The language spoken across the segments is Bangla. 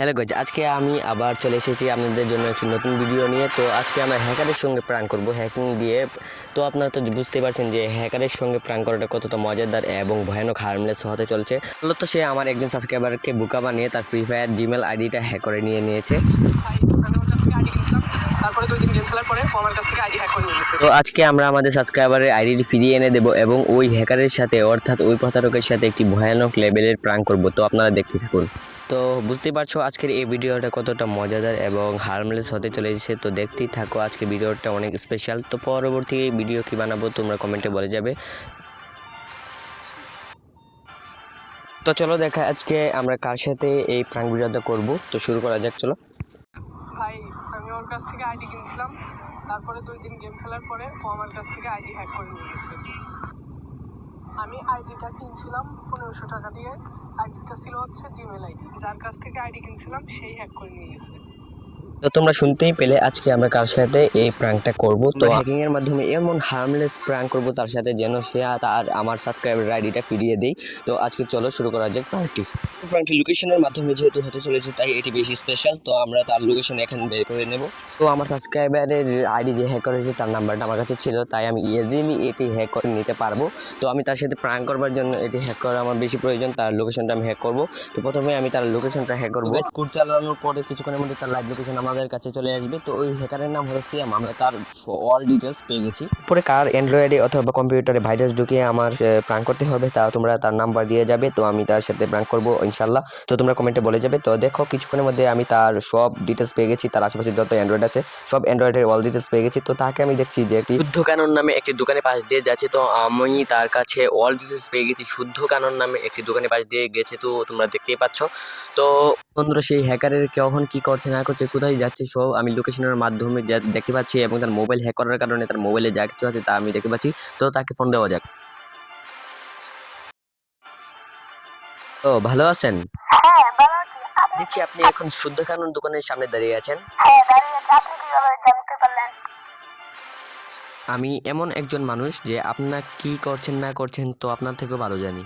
হ্যালো গাইজ, আজকে আমি আবার চলে এসেছি আপনাদের জন্য একটি নতুন ভিডিও নিয়ে। তো আজকে আমরা হ্যাকারের সঙ্গে প্রাঙ্ক করব হ্যাকিং দিয়ে। তো আপনারা তো বুঝতেই পারছেন যে হ্যাকারের সঙ্গে প্রাঙ্ক করাটা কতটা মজাদার এবং ভয়ানক হার্মলেস হতে চলছে। মূলত সে আমার একজন সাবস্ক্রাইবারকে বোকা বানিয়ে তার ফ্রি ফায়ার জিমেল আইডিটা হ্যাক করে নিয়েছে। তো আজকে আমরা আমাদের সাবস্ক্রাইবারের আইডি ফিরিয়ে এনে দেবো এবং ওই হ্যাকারের সাথে অর্থাৎ ওই প্রতারকের সাথে একটি ভয়ানক লেভেলের প্রাঙ্ক করব। তো আপনারা দেখতে থাকুন। তো বুঝতেই পারছো আজকের এই ভিডিওটা কতটা মজাদার এবং হার্মলেস হতে চলেছে। তো দেখতেই থাকো, আজকে ভিডিওটা অনেক স্পেশাল। তো পরবর্তী ভিডিও কি বানাবো তোমরা কমেন্টে বলে যাবে। তো চলো দেখা আজকে আমরা কার সাথে এই প্রাঙ্ক ভিডিওটা করব। তো শুরু করা যাক, চলো। ভাই আমি ওর কাছ থেকে আইডি কিনছিলাম, তারপরে 2 দিন গেম খেলার পরে ও আমার কাছ থেকে আইডি হ্যাক করে নিয়ে গেছে। আমি আইডিটা কিনছিলাম 1500 টাকা দিয়ে। আইডিটা ছিল হচ্ছে জিমেল আইডি, যার কাছ থেকে আইডি কিনছিলাম সেই হ্যাক করে নিয়ে গেছে। তো তোমরা শুনতেই পেলে আজকে আমরা কার সাথে এই প্র্যাঙ্কটা করব। তো হ্যাকিং এর মাধ্যমে এমন হার্মলেস প্র্যাঙ্ক করব তার সাথে যেন সে তার আমার সাবস্ক্রাইবার আইডিটা ফিরিয়ে দেই। তো আজকে চলো শুরু করা যাক প্র্যাঙ্কটি লোকেশনের মাধ্যমে যেহেতু হতে চলেছে তাই এটি বেশি স্পেশাল। তো আমরা তার লোকেশন এখন বের করে নেব। তো আমার সাবস্ক্রাইবারের আইডি যে হ্যাক করেছে তার নাম্বারটা আমার কাছে ছিল, তাই আমি ইজিলি এটি হ্যাক করে নিতে পারবো। তো আমি তার সাথে প্র্যাঙ্ক করবার জন্য এটি হ্যাক করা আমার বেশি প্রয়োজন। তার লোকেশনটা আমি হ্যাক করব। তো প্রথমে আমি তার লোকেশনটা হ্যাক করবো। স্কুল চালানোর পরে কিছুক্ষণের মধ্যে তার লাইভ লোকেশন আমাদের কাছে চলে আসবে। তো ওই হ্যাকারের নাম হলো সিয়াম। আমরা তার অল ডিটেলস পেয়ে গেছি। পরে কার অ্যান্ড্রয়েডে অথবা কম্পিউটারে ভাইরাস ঢুকিয়ে আমার প্র্যাঙ্ক করতে হবে, তা তোমরা তার নাম্বার দিয়ে যাবে। তো আমি তার সাথে প্র্যাঙ্ক করবো ইনশাল্লাহ। তো তোমরা কমেন্টে বলে যাবে। তো দেখো কিছুক্ষণের মধ্যে আমি তার সব ডিটেলস পেয়ে গেছি। তার আশেপাশে যত অ্যান্ড্রয়েড আছে সব অ্যান্ড্রয়েডের অল ডিটেলস পেয়ে গেছি। তো তাকে আমি দেখছি যে একটি শুদ্ধ কানন নামে একটি দোকানে পাশ দিয়ে যাচ্ছে। তো আমি তার কাছে অল ডিটেলস পেয়ে গেছি। শুদ্ধ কানন নামে একটি দোকানে পাশ দিয়ে গেছে, তো তোমরা দেখতেই পাচ্ছ। তো বন্ধুরা সেই হ্যাকারের কখন কি করছে না করছে, কোথায় যাচ্ছে সব আমি লোকেশনের মাধ্যমে দেখতে পাচ্ছি এবং তার মোবাইল হ্যাক করার কারণে তার মোবাইলে যা কিছু আছে তা আমি দেখতে পাচ্ছি। তো তাকে ফোন দেওয়া যাক। তো ভালো আছেন? হ্যাঁ, ভালো আছি। দেখছি আপনি এখন শুদ্ধ কানন দোকানের সামনে দাঁড়িয়ে আছেন। হ্যাঁ, দাঁড়িয়ে আছি। আপনি কিভাবে জানতে পারলেন? আমি এমন একজন মানুষ যে আপনার কি করছেন না করছেন তো আপনার থেকেও ভালো জানি।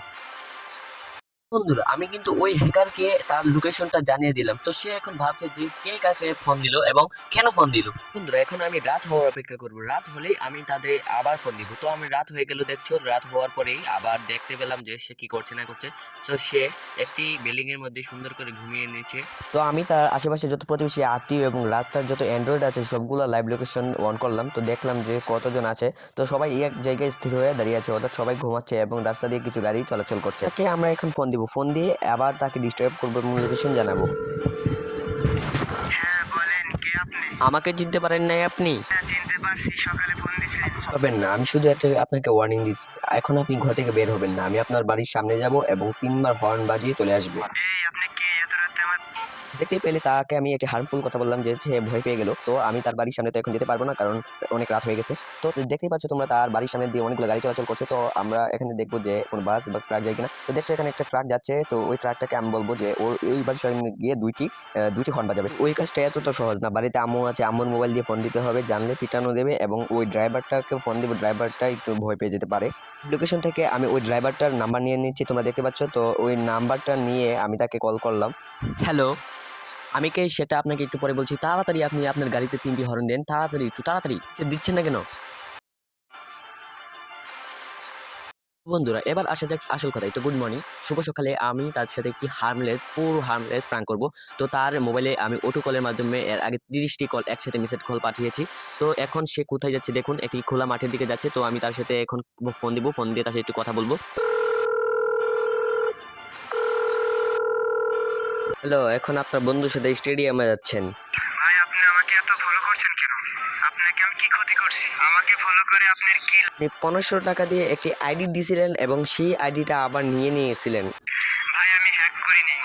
বন্ধুরা আমি কিন্তু ওই হ্যাকারকে তার লোকেশনটা জানিয়ে দিলাম। তো সে এখন ভাবছে যে কে কাকে ফোন দিল এবং কেন ফোন দিল। বন্ধুরা এখন আমি রাত হওয়ার অপেক্ষা করব। রাত হলেই আমি তাদের আবার ফোন দিব। তো আমি রাত হয়ে গেল, দেখছো রাত হওয়ার পরেই আবার দেখতে পেলাম যে সে কি করছে না করছে। তো সে একটি বিল্ডিং এর মধ্যে সুন্দর করে ঘুমিয়ে নিয়েছে। তো আমি তার আশেপাশে যত প্রতিবেশী আত্মীয় এবং রাস্তার যত অ্যান্ড্রয়েড আছে সবগুলো লাইভ লোকেশন অন করলাম। তো দেখলাম যে কতজন আছে। তো সবাই এক জায়গায় স্থির হয়ে দাঁড়িয়ে আছে, অর্থাৎ সবাই ঘুমাচ্ছে এবং রাস্তা দিয়ে কিছু গাড়ি চলাচল করছে। তাকে আমরা এখন ফোন দিব। ফোন দিয়ে আবার তাকে ডিস্টার্ব করবো এবং লোকেশন জানাবো। হ্যাঁ, বলেন কে আপনি? আমাকে চিনতে পারেন নাই আপনি? হ্যাঁ, চিনতে পারছি। সকালে ফোন দিছিলেন। হবেন না, আমি শুধু একটা আপনাকে ওয়ার্নিং দিচ্ছি। এখন আপনি ঘর থেকে বের হবেন না। আমি আপনার বাড়ির সামনে যাব এবং 3বার হর্ন বাজিয়ে চলে আসবো। এই আপনি কে এত রাতে আমার? দেখতেই পেলে তাকে আমি একটি হার্মফুল কথা বললাম যে সে ভয় পেয়ে গেল। তো আমি তার বাড়ির সামনে তো এখন যেতে পারবো না, কারণ অনেক রাত হয়ে গেছে। তো দেখতেই পাচ্ছ তোমরা তার বাড়ির সামনে দিয়ে অনেকগুলো গাড়ি চলাচল করছে। তো আমরা এখানে দেখবো যে কোনো বাস বা ট্রাক যায় কিনা। তো দেখছো এখানে একটা ট্রাক যাচ্ছে। তো ওই ট্রাকটাকে আমি বলবো যে ওর এই বাড়ির সামনে গিয়ে দুইটি হর্ন বাজাবে। ওই কাজটা এতটা সহজ না। বাড়িতে আম্মু আছে, আম্মুর মোবাইল দিয়ে ফোন দিতে হবে, জানলে পিটানো দেবে এবং ওই ড্রাইভারটাকে ফোন দেবে। ড্রাইভারটা একটু ভয় পেয়ে যেতে পারে। লোকেশন থেকে আমি ওই ড্রাইভারটার নাম্বার নিয়ে নিচ্ছি, তোমরা দেখতে পাচ্ছ। তো ওই নাম্বারটা নিয়ে আমি তাকে কল করলাম। হ্যালো, আমি কে সেটা আপনাকে একটু পরে বলছি। তাড়াতাড়ি আপনি আপনার গাড়িতে 3টি হর্ন দেন, তাড়াতাড়ি, একটু তাড়াতাড়ি। দিচ্ছেন না কেন? বন্ধুরা এবার আসা যাক আসল কথায়। তো গুড মর্নিং, শুভ সকালে। আমি তার সাথে একটি পুরো হার্মলেস প্র্যাঙ্ক করব। তো তার মোবাইলে আমি অটো কলের মাধ্যমে এর আগে 30টি কল একসাথে মিসেড কল পাঠিয়েছি। তো এখন সে কোথায় যাচ্ছে দেখুন, একটি খোলা মাঠের দিকে যাচ্ছে। তো আমি তার সাথে এখন ফোন দিব, ফোন দিয়ে তার সাথে একটু কথা বলবো। হ্যালো, এখন আপনার বন্ধুর সাথে স্টেডিয়ামে যাচ্ছেন। ভাই, আপনি আমাকে এত ফলো করছেন কেন? আপনাকে আমি কি ক্ষতি করছি? আমাকে ফলো করে আপনার কি? আপনি 1500 টাকা দিয়ে একটি আইডি দিয়েছিলেন এবং সেই আইডিটা আবার নিয়ে নিয়েছিলেন। ভাই, আমি হ্যাক করিনি।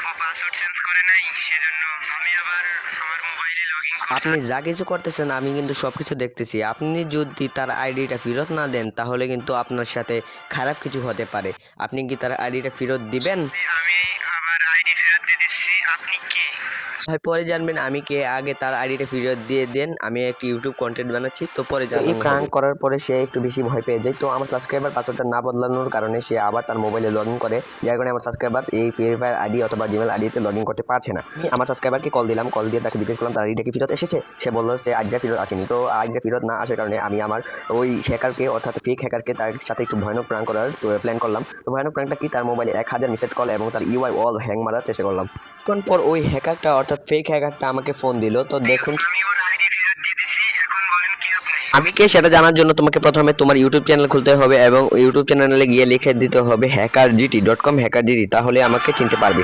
ও পাসওয়ার্ড চেঞ্জ করে নাই, সেজন্য আমি আবার আমার মোবাইলে লগইন করতে। আপনি যা কিছু করতেছেন আমি কিন্তু সবকিছু দেখতেছি। আপনি যদি তার আইডিটা ফেরত না দেন তাহলে কিন্তু আপনার সাথে খারাপ কিছু হতে পারে। আপনি কি তার আইডিটা ফেরত দিবেন? আমি আবার আইডি ফেরত দিয়ে দিচ্ছি। আপনি কে? ভাই পরে জানবেন আমি কে, আগে তার আইডিটা ফেরত দিয়ে দেন, আমি একটি ইউটিউব কন্টেন্ট বানাচ্ছি, তো পরে জানবেন। এই প্র্যাঙ্ক করার পরে সে একটু বেশি ভয় পেয়ে যায়, তো আমার সাবস্ক্রাইবার পাসওয়ার্ডটা না বদলানোর কারণে সে আবার তার মোবাইলে লগ ইন করে, যার কারণে আমার সাবস্ক্রাইবার এই ফ্রি ফায়ার আইডি অথবা জিমেল আইডিতে লগ ইন করতে পারছে না। আমি আমার সাবস্ক্রাইবারকে কল দিলাম, কল দিয়ে তাকে জিজ্ঞেস করলাম তার আইডিটা কি ফেরত এসেছে। সে বললো সে আইডিটা ফেরত আসেনি। তো আইডিটা ফেরত না আসার কারণে আমি আমার ওই হ্যাকারকে অর্থাৎ ফেক হ্যাকারকে তার সাথে একটু ভয়ানক প্র্যাঙ্ক করার প্ল্যান করলাম। তো ভয়ানক প্র্যাঙ্কটা কি, তার মোবাইলে 1000 মিসেড কল এবং তার ইউআই অল হ্যাং মারার চেষ্টা করলাম। তখন পর ওই হ্যাকারটা অর্থাৎ ফেক হ্যাকারটা আমাকে ফোন দিল। তো দেখুন আমি ওর আইডি ফেরত দিয়ে দিছি, এখন বলেন কে আপনি? আমি কে সেটা জানার জন্য তোমাকে প্রথমে তোমার ইউটিউব চ্যানেল খুলতে হবে এবং ইউটিউব চ্যানেলে গিয়ে লিখে দিতে হবে hackergt.com, hackergt, তাহলে আমাকে চিনতে পারবে।